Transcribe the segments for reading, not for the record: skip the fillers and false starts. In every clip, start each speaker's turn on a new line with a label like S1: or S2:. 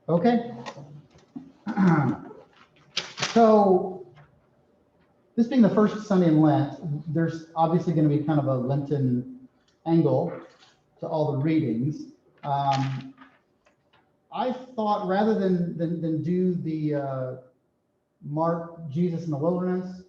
S1: Okay. So, this being the first Sunday in Lent, there's obviously going to be kind of a Lenten angle to all the readings. I thought rather than do the Mark Jesus in the wilderness,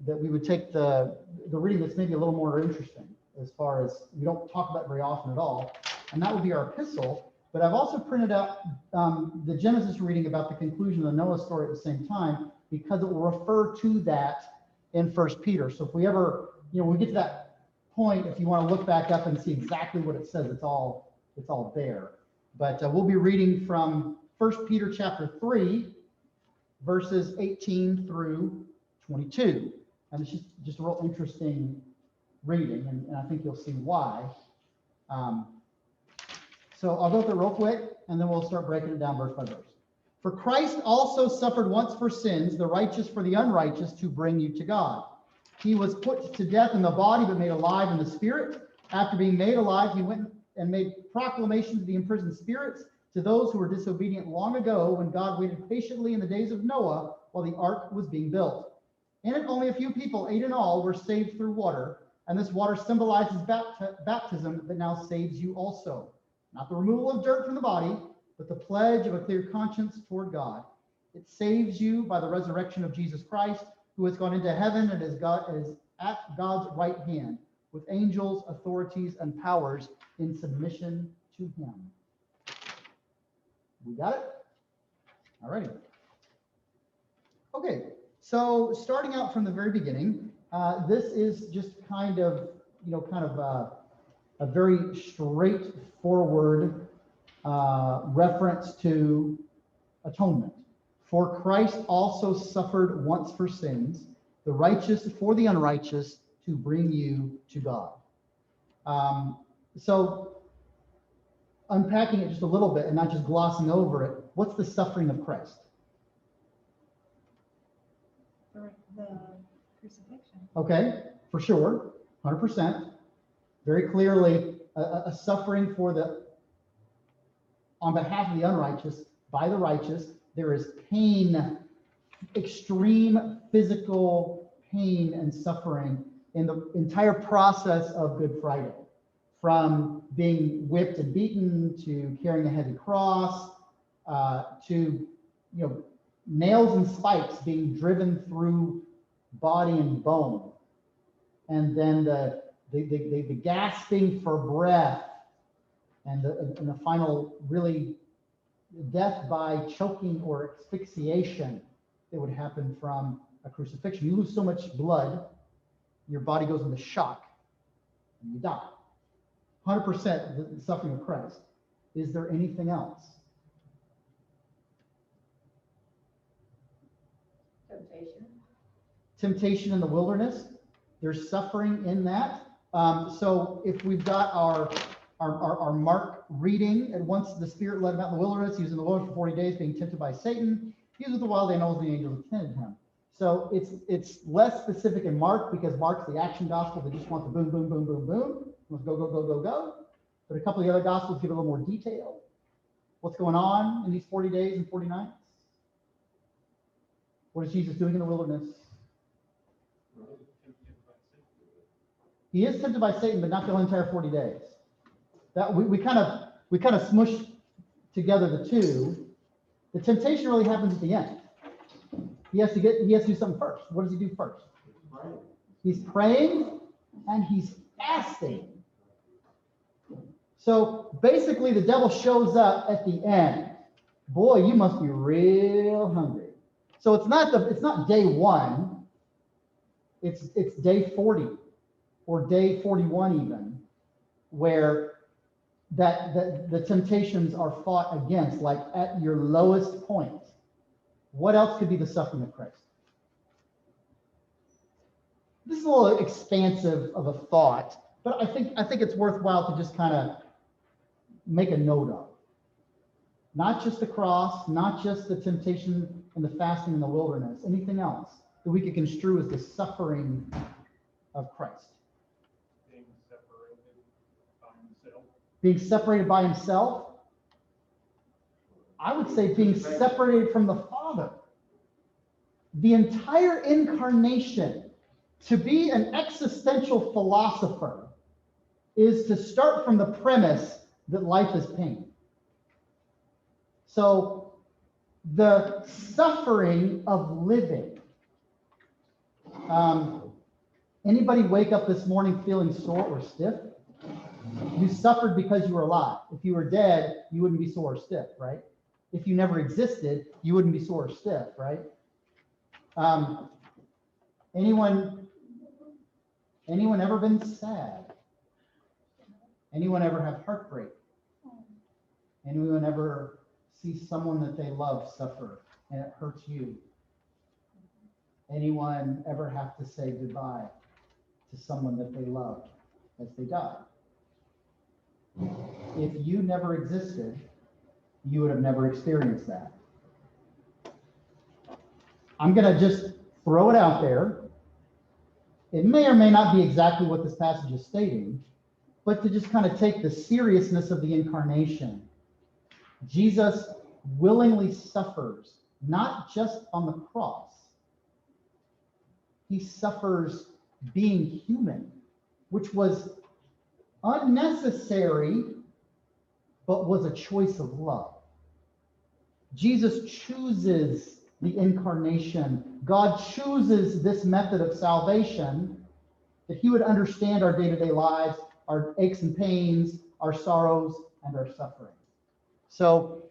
S1: that we would take the reading that's maybe a little more interesting, as far as we don't talk about it very often at all, and that would be our epistle. But I've also printed out the Genesis reading about the conclusion of the Noah story at the same time, because it will refer to that in 1 Peter. So if we ever, when we get to that point, if you want to look back up and see exactly what it says, it's all there. But we'll be reading from 1 Peter chapter 3, verses 18 through 22. And it's just a real interesting reading, and I think you'll see why. So I'll go through it real quick, and then we'll start breaking it down verse by verse. For Christ also suffered once for sins, the righteous for the unrighteous, to bring you to God. He was put to death in the body, but made alive in the spirit. After being made alive, he went and made proclamation to the imprisoned spirits, to those who were disobedient long ago, when God waited patiently in the days of Noah while the ark was being built. In it, only a few people, 8 in all, were saved through water, and this water symbolizes baptism that now saves you also. Not the removal of dirt from the body, but the pledge of a clear conscience toward God. It saves you by the resurrection of Jesus Christ, who has gone into heaven and is at God's right hand, with angels, authorities, and powers in submission to him. We got it? All righty. Okay, so starting out from the very beginning, this is just kind of a very straightforward reference to atonement. For Christ also suffered once for sins, the righteous for the unrighteous, to bring you to God. So unpacking it just a little bit and not just glossing over it, what's the suffering of Christ?
S2: The crucifixion.
S1: Okay, for sure, 100%. Very clearly, a suffering on behalf of the unrighteous, by the righteous. There is pain, extreme physical pain and suffering in the entire process of Good Friday, from being whipped and beaten to carrying a heavy cross, to nails and spikes being driven through body and bone, and then the gasping for breath, and the final really death by choking or asphyxiation that would happen from a crucifixion. You lose so much blood, your body goes into shock, and you die. 100% the suffering of Christ. Is there anything else? Temptation in the wilderness. There's suffering in that. So if we've got our Mark reading, and once the Spirit led him out in the wilderness, he was in the wilderness for 40 days being tempted by Satan. He was with the wild animals, and the angels attended him. So it's less specific in Mark, because Mark's the action gospel that just wants the boom, boom, boom, boom, boom. Let's go, go, go, go, go. But a couple of the other gospels give a little more detail. What's going on in these 40 days and 40 nights? What is Jesus doing in the wilderness? He is tempted by Satan, but not the entire 40 days. That we kind of smushed together the two. The temptation really happens at the end. He has to do something first. What does he do first? He's praying and he's fasting. So basically, the devil shows up at the end. Boy, you must be real hungry. So it's not day 1. It's day 40 or day 41 even, where the temptations are fought against, like at your lowest point. What else could be the suffering of Christ? This is a little expansive of a thought, but I think it's worthwhile to just kind of make a note of. Not just the cross, not just the temptation and the fasting in the wilderness, anything else that we could construe as the suffering of Christ. Being separated by himself. I would say being separated from the Father. The entire incarnation, to be an existential philosopher, is to start from the premise that life is pain. So the suffering of living. Anybody wake up this morning feeling sore or stiff? You suffered because you were alive. If you were dead, you wouldn't be sore or stiff, right? If you never existed, you wouldn't be sore or stiff, right? Anyone ever been sad? Anyone ever have heartbreak? Anyone ever see someone that they love suffer and it hurts you? Anyone ever have to say goodbye to someone that they loved as they died? If you never existed, you would have never experienced that. I'm going to just throw it out there. It may or may not be exactly what this passage is stating, but to just kind of take the seriousness of the incarnation. Jesus willingly suffers, not just on the cross. He suffers being human, which was unnecessary, but was a choice of love. Jesus chooses the incarnation. God chooses this method of salvation that he would understand our day-to-day lives, our aches and pains, our sorrows, and our suffering. So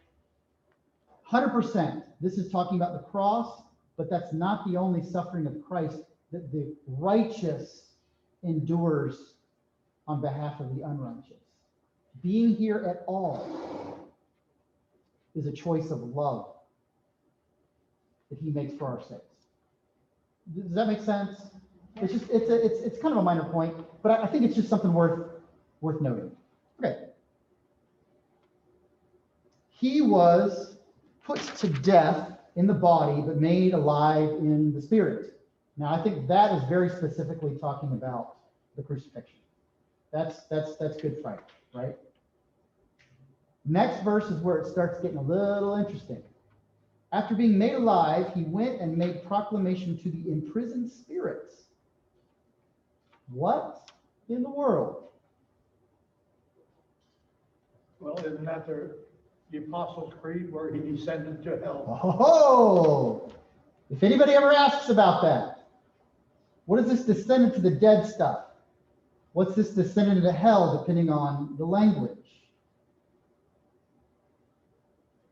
S1: 100%, this is talking about the cross, but that's not the only suffering of Christ that the righteous endures on behalf of the unrighteous. Being here at all is a choice of love that he makes for our sakes. Does that make sense? It's just it's kind of a minor point, but I think it's just something worth noting. Okay. He was put to death in the body, but made alive in the spirit. Now, I think that is very specifically talking about the crucifixion. That's Good Friday, right? Next verse is where it starts getting a little interesting. After being made alive, he went and made proclamation to the imprisoned spirits. What in the world?
S3: Well, isn't that the Apostles' Creed where he descended to hell?
S1: Oh, if anybody ever asks about that, what is this descendant to the dead stuff? What's this descendant into hell, depending on the language?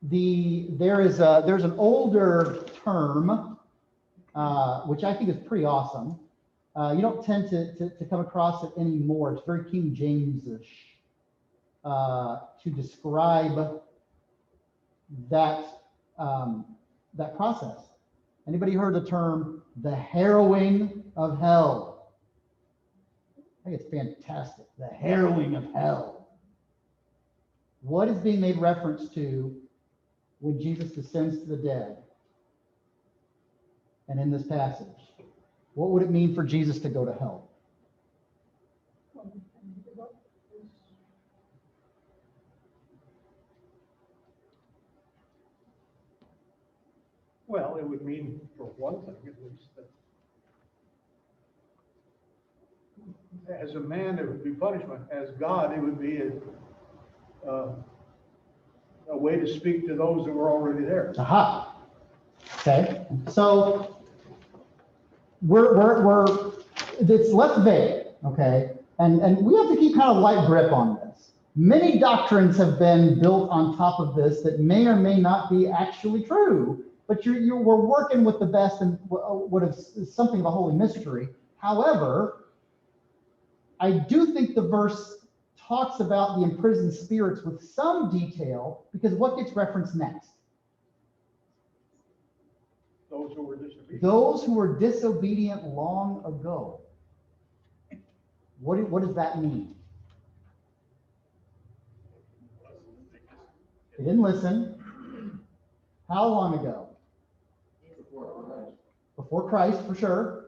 S1: There's an older term, which I think is pretty awesome. You don't tend to come across it anymore. It's very King James-ish to describe that process. Anybody heard the term the harrowing of hell? I think it's fantastic. The harrowing of hell. What is being made reference to when Jesus descends to the dead? And in this passage, what would it mean for Jesus to go to hell?
S3: Well, it would mean, for one thing at least, that as a man it would be punishment. As God, it would be a way to speak to those that were already there.
S1: Aha. Okay. So it's less vague. Okay. And we have to keep kind of light grip on this. Many doctrines have been built on top of this that may or may not be actually true, but we're working with the best and what is something of a holy mystery. However, I do think the verse talks about the imprisoned spirits with some detail, because what gets referenced next?
S3: Those who were disobedient.
S1: Those who were disobedient long ago. What does that mean? They didn't listen. How long ago? Before Christ, for sure.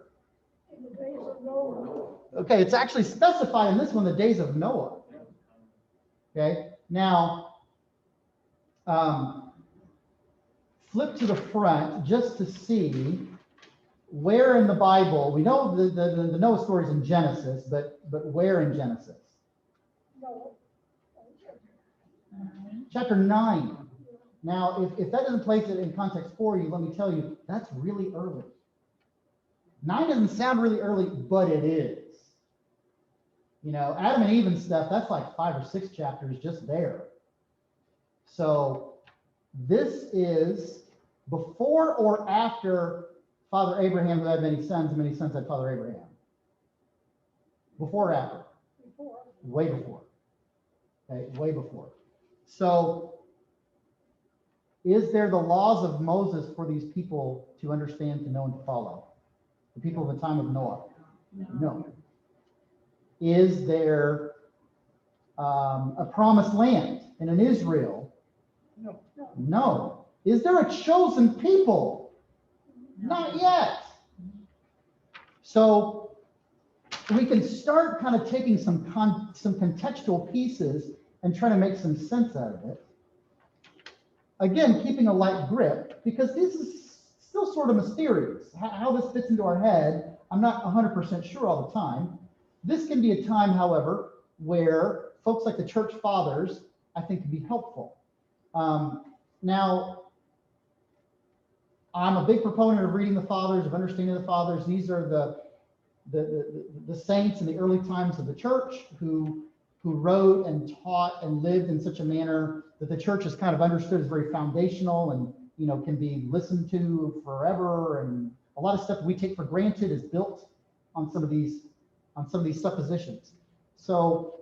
S2: In the days of Noah.
S1: Okay, it's actually specified in this one, the days of Noah. Okay, now, flip to the front just to see where in the Bible, we know the Noah story is in Genesis, but where in Genesis?
S2: No.
S1: Chapter 9. Now, if that doesn't place it in context for you, let me tell you, that's really early. 9 doesn't sound really early, but it is. You know, Adam and Eve and stuff, that's like 5 or 6 chapters just there. So this is before or after Father Abraham, who had many sons, and many sons had Father Abraham. Before or after?
S2: Before.
S1: Way before. Okay, way before. So is there the laws of Moses for these people to understand, to know, and to follow? The people of the time of Noah? No. Is there a promised land and an Israel?
S3: No.
S1: No. Is there a chosen people? Not yet. So we can start kind of taking some contextual pieces and trying to make some sense out of it. Again, keeping a light grip, because this is still sort of mysterious. How this fits into our head, I'm not 100% sure all the time. This can be a time, however, where folks like the church fathers, I think, can be helpful. Now, I'm a big proponent of reading the fathers, of understanding the fathers. These are the saints in the early times of the church who wrote and taught and lived in such a manner that the church is kind of understood as very foundational and, you know, can be listened to forever. And a lot of stuff we take for granted is built on some of these suppositions. So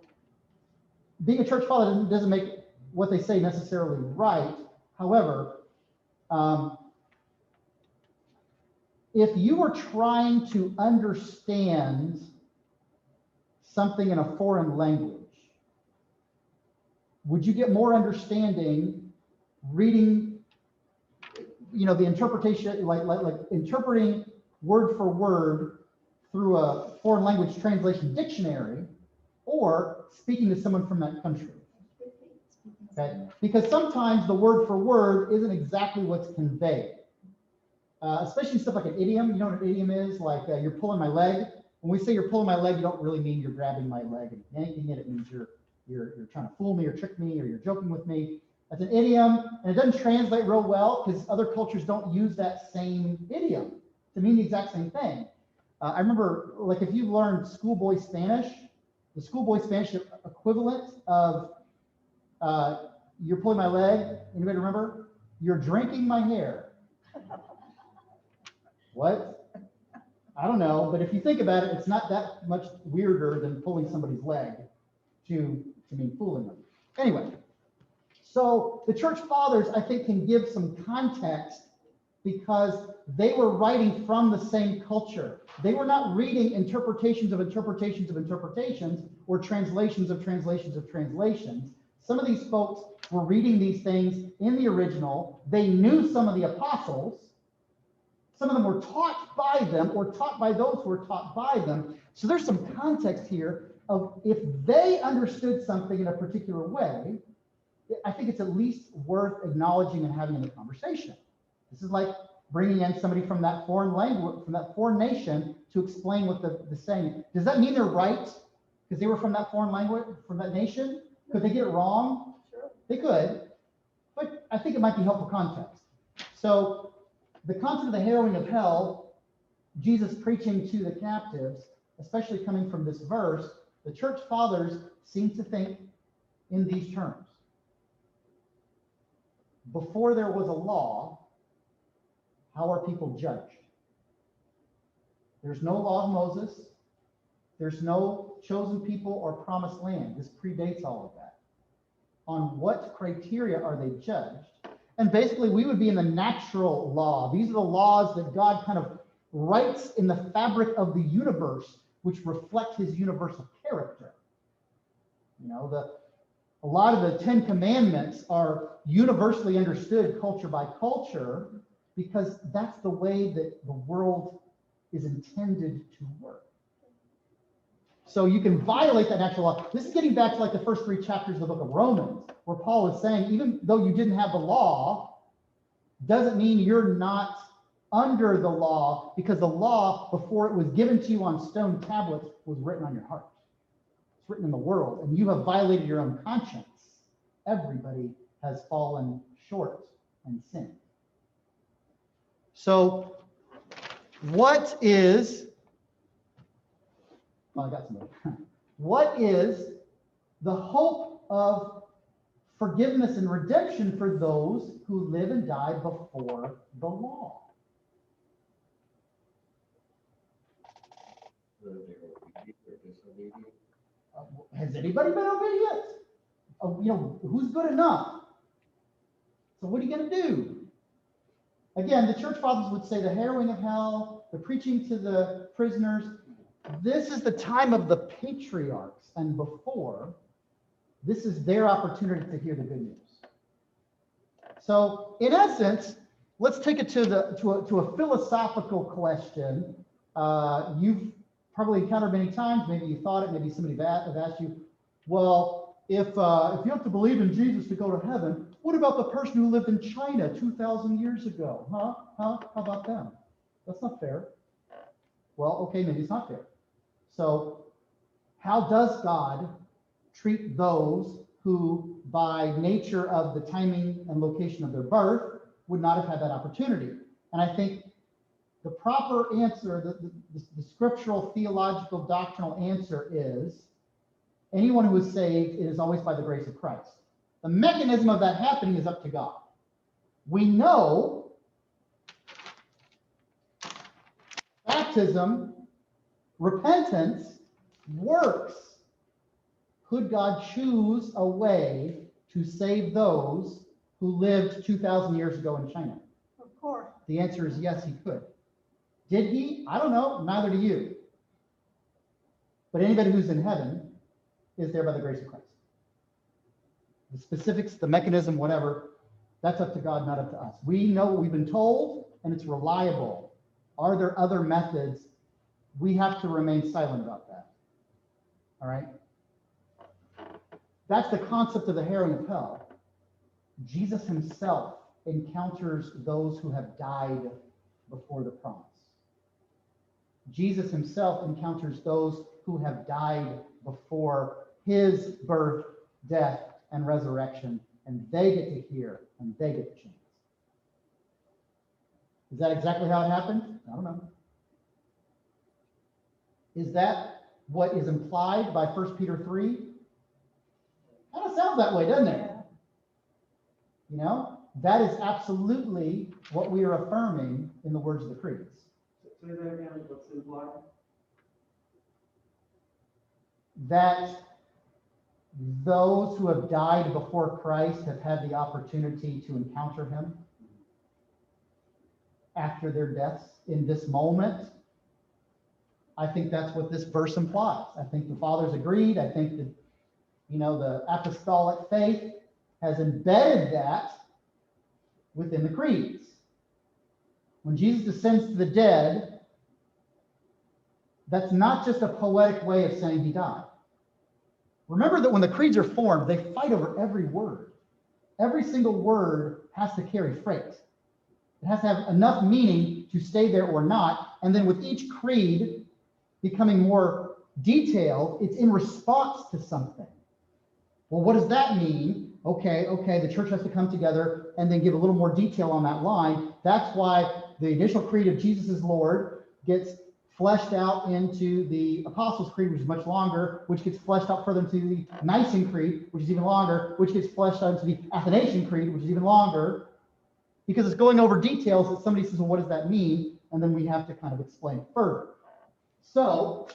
S1: being a church father doesn't make what they say necessarily right. However, if you were trying to understand something in a foreign language, would you get more understanding reading, you know, the interpretation, like interpreting word for word through a foreign language translation dictionary, or speaking to someone from that country? Okay, because sometimes the word for word isn't exactly what's conveyed. Especially stuff like an idiom. You know what an idiom is? Like you're pulling my leg. When we say you're pulling my leg, you don't really mean you're grabbing my leg and yanking it. It means you're trying to fool me or trick me or you're joking with me. That's an idiom, and it doesn't translate real well because other cultures don't use that same idiom to mean the exact same thing. I remember, like, if you learned schoolboy Spanish, the schoolboy Spanish equivalent of you're pulling my leg. Anybody remember? You're drinking my hair. What? I don't know, but if you think about it, it's not that much weirder than pulling somebody's leg to mean fooling them. Anyway, so the church fathers, I think, can give some context because they were writing from the same culture. They were not reading interpretations of interpretations of interpretations or translations of translations of translations. Some of these folks were reading these things in the original. They knew some of the apostles. Some of them were taught by them or taught by those who were taught by them. So there's some context here of if they understood something in a particular way, I think it's at least worth acknowledging and having in the conversation. This is like bringing in somebody from that foreign language, from that foreign nation to explain what the saying. Does that mean they're right because they were from that foreign language, from that nation? Could they get it wrong?
S2: Sure.
S1: They could, but I think it might be helpful context. So the concept of the harrowing of hell, Jesus preaching to the captives, especially coming from this verse, the church fathers seem to think in these terms. Before there was a law, how are people judged? There's no law of Moses. There's no chosen people or promised land. This predates all of that. On what criteria are they judged? And basically, we would be in the natural law. These are the laws that God kind of writes in the fabric of the universe, which reflect his universal character. You know, a lot of the 10 Commandments are universally understood culture by culture because that's the way that the world is intended to work. So you can violate that natural law. This is getting back to like the first 3 chapters of the book of Romans, where Paul is saying, even though you didn't have the law, doesn't mean you're not under the law, because the law, before it was given to you on stone tablets, was written on your heart. It's written in the world, and you have violated your own conscience. Everybody has fallen short and sinned. So, what is, well, I got somebody. What is the hope of forgiveness and redemption for those who live and die before the law? Has anybody been obedient? Who's good enough? So what are you going to do? Again, the church fathers would say the harrowing of hell, the preaching to the prisoners. This is the time of the patriarchs, and before, this is their opportunity to hear the good news. So, in essence, let's take it to a philosophical question. You've probably encountered many times. Maybe you thought it. Maybe somebody have asked you, well, if you have to believe in Jesus to go to heaven, what about the person who lived in China 2,000 years ago? How about them? That's not fair. Well, okay, maybe it's not fair. So how does God treat those who, by nature of the timing and location of their birth, would not have had that opportunity? And I think the proper answer, the scriptural, theological, doctrinal answer is anyone who is saved, it is always by the grace of Christ. The mechanism of that happening is up to God. We know baptism, repentance, works. Could God choose a way to save those who lived 2,000 years ago in China?
S2: Of course.
S1: The answer is yes, he could. Did he? I don't know. Neither do you. But anybody who's in heaven is there by the grace of Christ. The specifics, the mechanism, whatever, that's up to God, not up to us. We know what we've been told, and it's reliable. Are there other methods? We have to remain silent about that. All right? That's the concept of the harrowing of hell. Jesus himself encounters those who have died before the promise. Jesus himself encounters those who have died before his birth, death, and resurrection, and they get to hear, and they get the chance. Is that exactly how it happened? I don't know. Is that what is implied by 1 Peter 3? Kind of sounds that way, doesn't it? You know, that is absolutely what we are affirming in the words of the creeds.
S4: Say that again, what's implied?
S1: That those who have died before Christ have had the opportunity to encounter him after their deaths in this moment. I think that's what this verse implies. I think the fathers agreed. I think that, the apostolic faith has embedded that within the creeds. When Jesus ascends to the dead, that's not just a poetic way of saying he died. Remember that when the creeds are formed, they fight over every word. Every single word has to carry freight. It has to have enough meaning to stay there or not. And then with each creed becoming more detailed, it's in response to something. Well, what does that mean? Okay, the church has to come together and then give a little more detail on that line. That's why the initial creed of Jesus is Lord gets fleshed out into the Apostles' Creed, which is much longer, which gets fleshed out further into the Nicene Creed, which is even longer, which gets fleshed out into the Athanasian Creed, which is even longer, because it's going over details that somebody says, well, what does that mean? And then we have to kind of explain it further. So,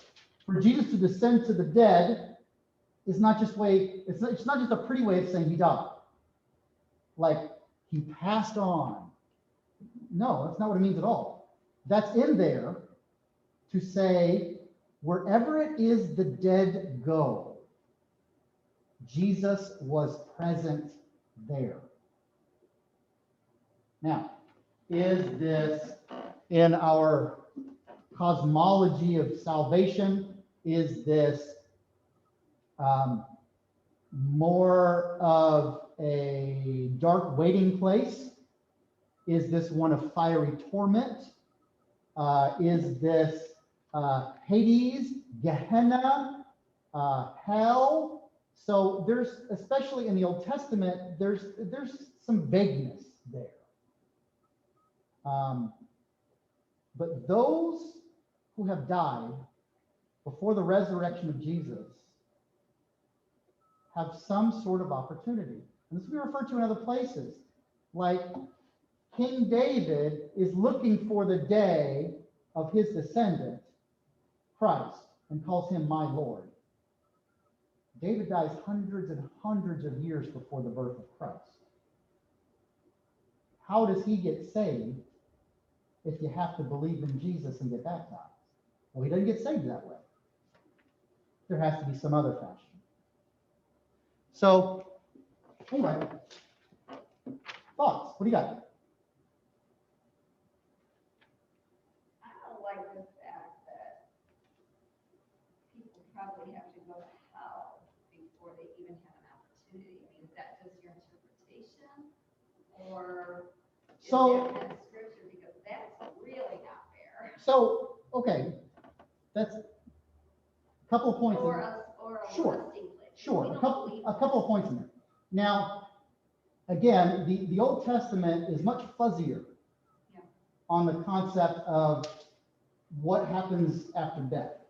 S1: for Jesus to descend to the dead is not just it's not just a pretty way of saying he died. Like he passed on. No, that's not what it means at all. That's in there to say, wherever it is the dead go, Jesus was present there. Now, is this in our cosmology of salvation? Is this more of a dark waiting place Is this one of fiery torment? Is this Hades, Gehenna, hell? So there's, especially in the Old Testament, there's some vagueness there. But those who have died before the resurrection of Jesus have some sort of opportunity. And this we refer to in other places. Like King David is looking for the day of his descendant, Christ, and calls him my Lord. David dies hundreds and hundreds of years before the birth of Christ. How does he get saved if you have to believe in Jesus and get baptized? Well, he doesn't get saved that way. There has to be some other fashion. So, anyway, thoughts? What do you got?
S5: I don't like the fact that people probably have to go to hell before they even have an opportunity. I mean, is that just your interpretation? Or is
S1: So,
S5: that in scripture? Because that's really not fair.
S1: So, okay, that's a couple of points.
S5: Or a
S1: Sure,
S5: listing place.
S1: Sure,
S5: We
S1: a
S5: don't
S1: couple
S5: believe
S1: of points in there. Now, again, the Old Testament is much fuzzier
S5: Yeah.
S1: on the concept of what happens after death.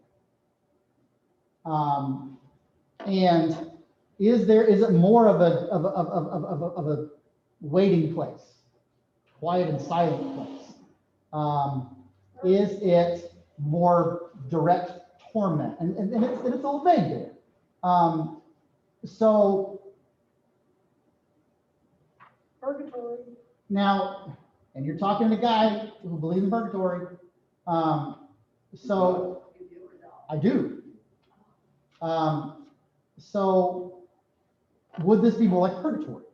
S1: And is it more of a waiting place, quiet and silent place? Is it more direct torment? And it's a little vague there. So
S2: Purgatory.
S1: now, and you're talking to a guy who believes in purgatory. So
S5: you do or don't.
S1: I do. So would this be more like purgatory?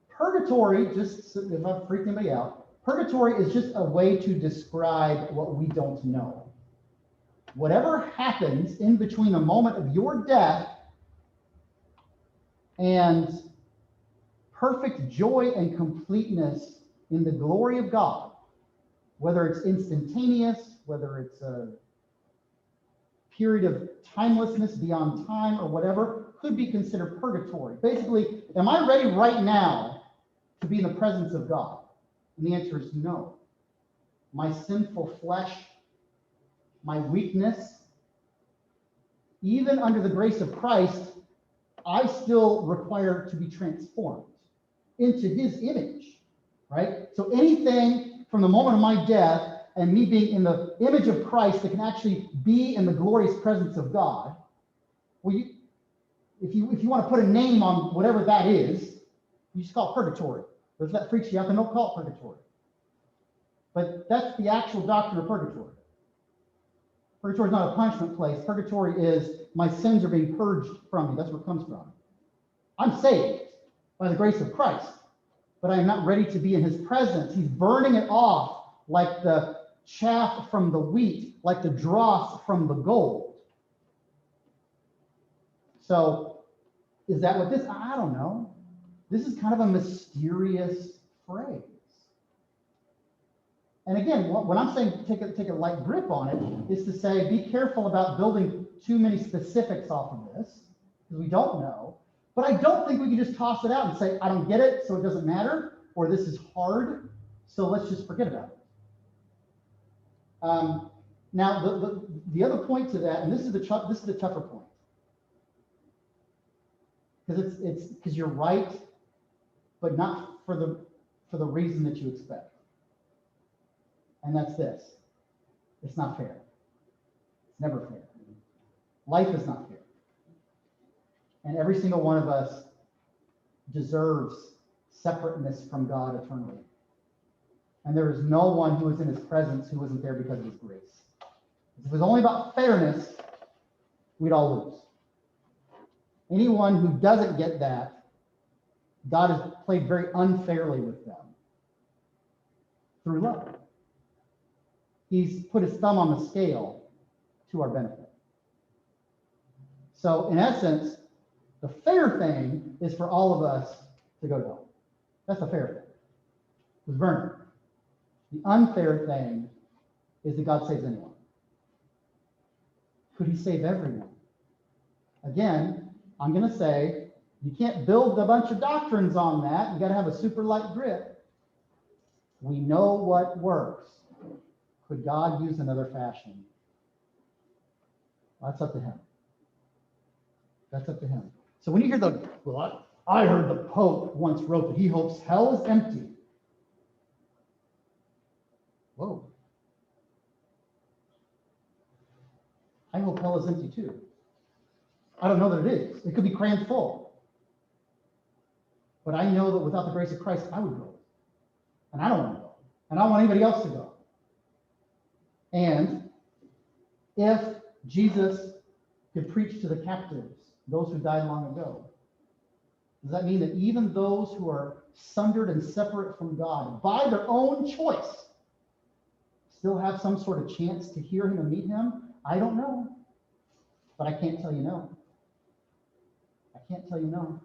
S1: Purgatory, just so if I freak anybody out, purgatory is just a way to describe what we don't know. Whatever happens in between the moment of your death and perfect joy and completeness in the glory of God, whether it's instantaneous, whether it's a period of timelessness beyond time or whatever, could be considered purgatory. Basically, am I ready right now to be in the presence of God? And the answer is no. My sinful flesh, my weakness, even under the grace of Christ, I still require to be transformed into his image, right? So anything from the moment of my death and me being in the image of Christ that can actually be in the glorious presence of God, well, if you want to put a name on whatever that is, you just call it purgatory. But if that freaks you out, then don't call it purgatory. But that's the actual doctrine of purgatory. Purgatory is not a punishment place. Purgatory is my sins are being purged from me. That's where it comes from. I'm saved by the grace of Christ, but I am not ready to be in his presence. He's burning it off like the chaff from the wheat, like the dross from the gold. So is that what this? I don't know. This is kind of a mysterious phrase. And again, when I'm saying take a light grip on it, is to say be careful about building too many specifics off of this, because we don't know. But I don't think we can just toss it out and say, I don't get it, so it doesn't matter, or this is hard, so let's just forget about it. Now, the other point to that, and this is the tougher point, because you're right, but not for the reason that you expect. And that's this. It's not fair. It's never fair. Life is not fair. And every single one of us deserves separateness from God eternally. And there is no one who is in his presence who wasn't there because of his grace. If it was only about fairness, we'd all lose. Anyone who doesn't get that, God has played very unfairly with them through love. He's put his thumb on the scale to our benefit. So in essence, the fair thing is for all of us to go to hell. That's the fair thing. It was burning. The unfair thing is that God saves anyone. Could he save everyone? Again, I'm going to say you can't build a bunch of doctrines on that. You got to have a super light grip. We know what works. Could God use another fashion? That's up to him. That's up to him. So when you hear I heard the Pope once wrote that he hopes hell is empty. Whoa. I hope hell is empty too. I don't know that it is. It could be crammed full. But I know that without the grace of Christ, I would go. And I don't want to go. And I don't want anybody else to go. And if Jesus could preach to the captives, those who died long ago, does that mean that even those who are sundered and separate from God by their own choice still have some sort of chance to hear him and meet him? I don't know. But I can't tell you no. I can't tell you no.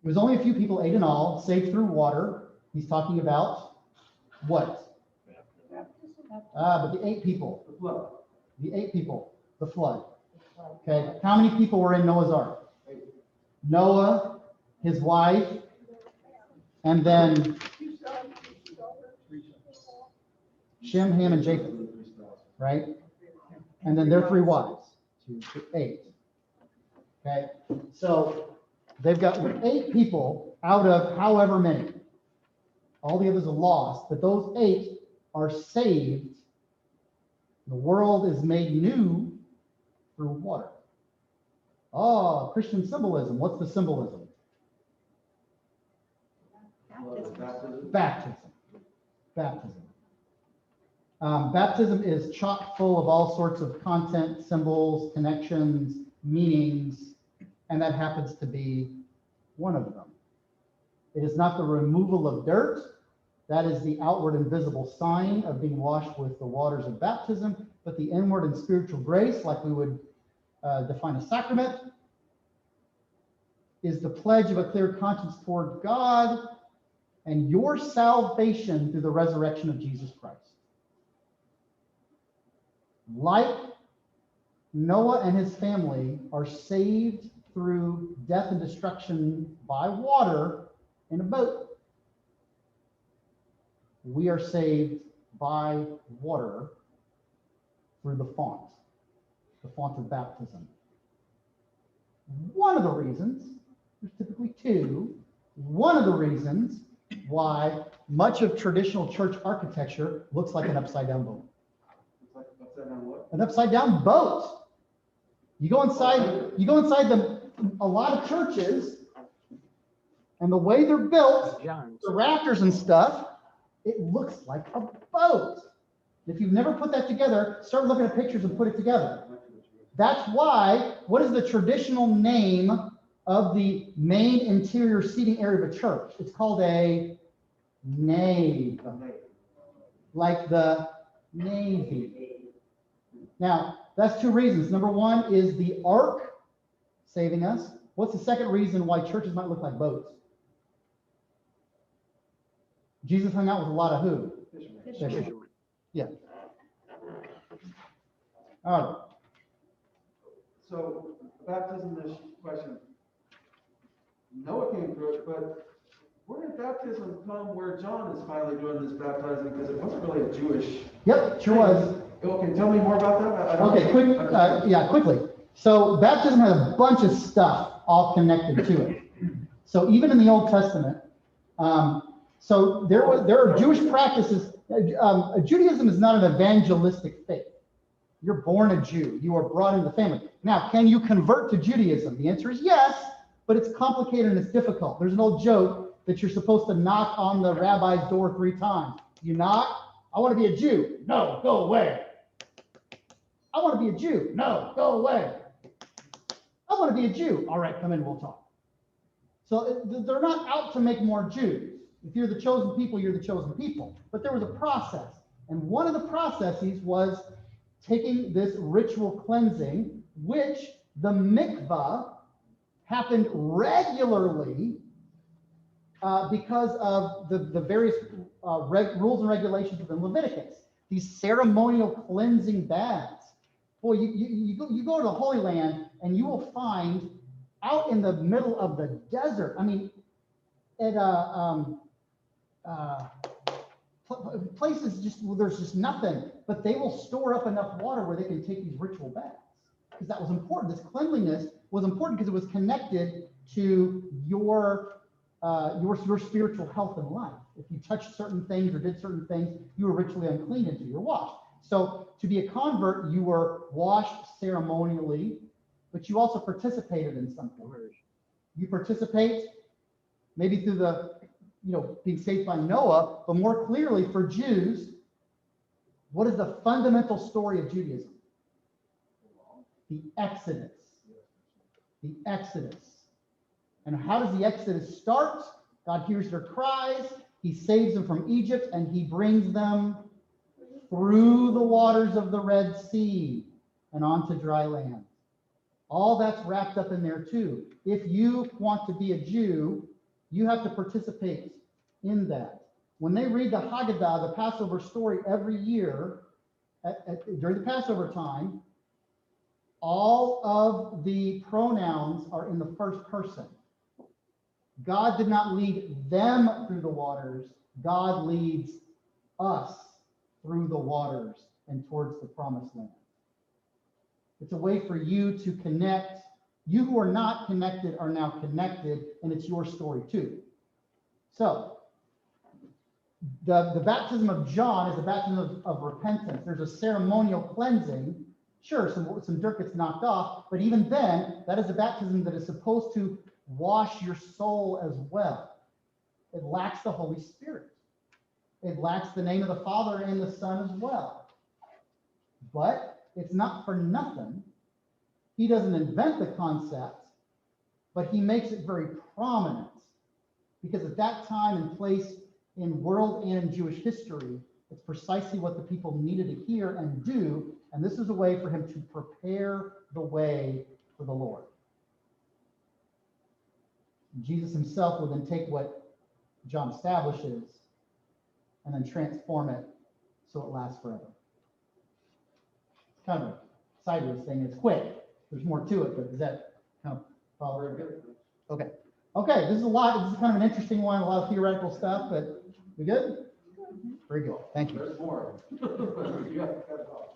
S1: It was only a few people, 8 in all, saved through water. He's talking about what? But the 8 people.
S4: The flood.
S1: The 8 people. The flood. Okay. How many people were in Noah's ark? Noah, his wife, and then Shem, Ham, and Japheth. Right? And then their 3 wives. 2, 8. Okay. So they've got 8 people out of however many. All the others are lost, but those 8 are saved. The world is made new through water. Oh, Christian symbolism. What's the symbolism? Baptism. Baptism. Baptism is chock full of all sorts of content, symbols, connections, meanings, and that happens to be one of them. It is not the removal of dirt. That is the outward and visible sign of being washed with the waters of baptism, but the inward and spiritual grace, like we would define a sacrament, is the pledge of a clear conscience toward God and your salvation through the resurrection of Jesus Christ. Like Noah and his family are saved through death and destruction by water in a boat, we are saved by water through the font of baptism. One of the reasons, there's typically 2, one of the reasons why much of traditional church architecture looks like an upside down boat. An upside down boat. You go inside a lot of churches, and the way they're built, the rafters and stuff, it looks like a boat. If you've never put that together, start looking at pictures and put it together. That's why, what is the traditional name of the main interior seating area of a church? It's called a nave, like the Navy. Now, that's 2 reasons. Number 1 is the ark saving us. What's the second reason why churches might look like boats? Jesus hung out with a lot of who? Fishermen. Yeah. All right.
S4: So baptism, this question. Noah came through it, but where did baptism come where John is finally doing this baptizing? Because it wasn't really a Jewish.
S1: Yep, sure was.
S4: Okay, tell me more about that.
S1: Okay, quickly. So baptism has a bunch of stuff all connected to it. So even in the Old Testament, so there are Jewish practices. Judaism is not an evangelistic faith. You're born a Jew. You are brought into the family. Now, can you convert to Judaism? The answer is yes, but it's complicated and it's difficult. There's an old joke that you're supposed to knock on the rabbi's door 3 times. You knock. I want to be a Jew. No, go away. I want to be a Jew. No, go away. I want to be a Jew. All right, come in, we'll talk. So they're not out to make more Jews. If you're the chosen people, you're the chosen people. But there was a process. And one of the processes was taking this ritual cleansing, which the mikvah happened regularly because of the various rules and regulations within Leviticus. These ceremonial cleansing baths. Boy, you go to the Holy Land and you will find out in the middle of the desert. I mean, at places just where there's just nothing, but they will store up enough water where they can take these ritual baths, because that was important. This cleanliness was important because it was connected to your spiritual health and life. If you touched certain things or did certain things, you were ritually unclean until you were washed. So to be a convert, you were washed ceremonially, but you also participated in something. You participate maybe through the, being saved by Noah, but more clearly for Jews, what is the fundamental story of Judaism? The Exodus. The Exodus. And how does the Exodus start? God hears their cries, he saves them from Egypt, and he brings them through the waters of the Red Sea and onto dry land. All that's wrapped up in there too. If you want to be a Jew, you have to participate in that. When they read the Haggadah, the Passover story, every year, during the Passover time, all of the pronouns are in the first person. God did not lead them through the waters. God leads us through the waters and towards the promised land. It's a way for you to connect. You who are not connected are now connected, and it's your story too. So, the baptism of John is a baptism of repentance. There's a ceremonial cleansing. Sure, some dirt gets knocked off, but even then, that is a baptism that is supposed to wash your soul as well. It lacks the Holy Spirit. It lacks the name of the Father and the Son as well. But it's not for nothing. He doesn't invent the concept, but he makes it very prominent. Because at that time and place in world and in Jewish history, it's precisely what the people needed to hear and do. And this is a way for him to prepare the way for the Lord. Jesus himself will then take what John establishes and then transform it so it lasts forever. It's kind of a sideways thing. It's quick. There's more to it, but does that kind of follow? Very good. Okay. Okay, this is a lot. This is kind of an interesting one, a lot of theoretical stuff, but we good? Very good. Thank you.
S4: There's more. You have to cut it off.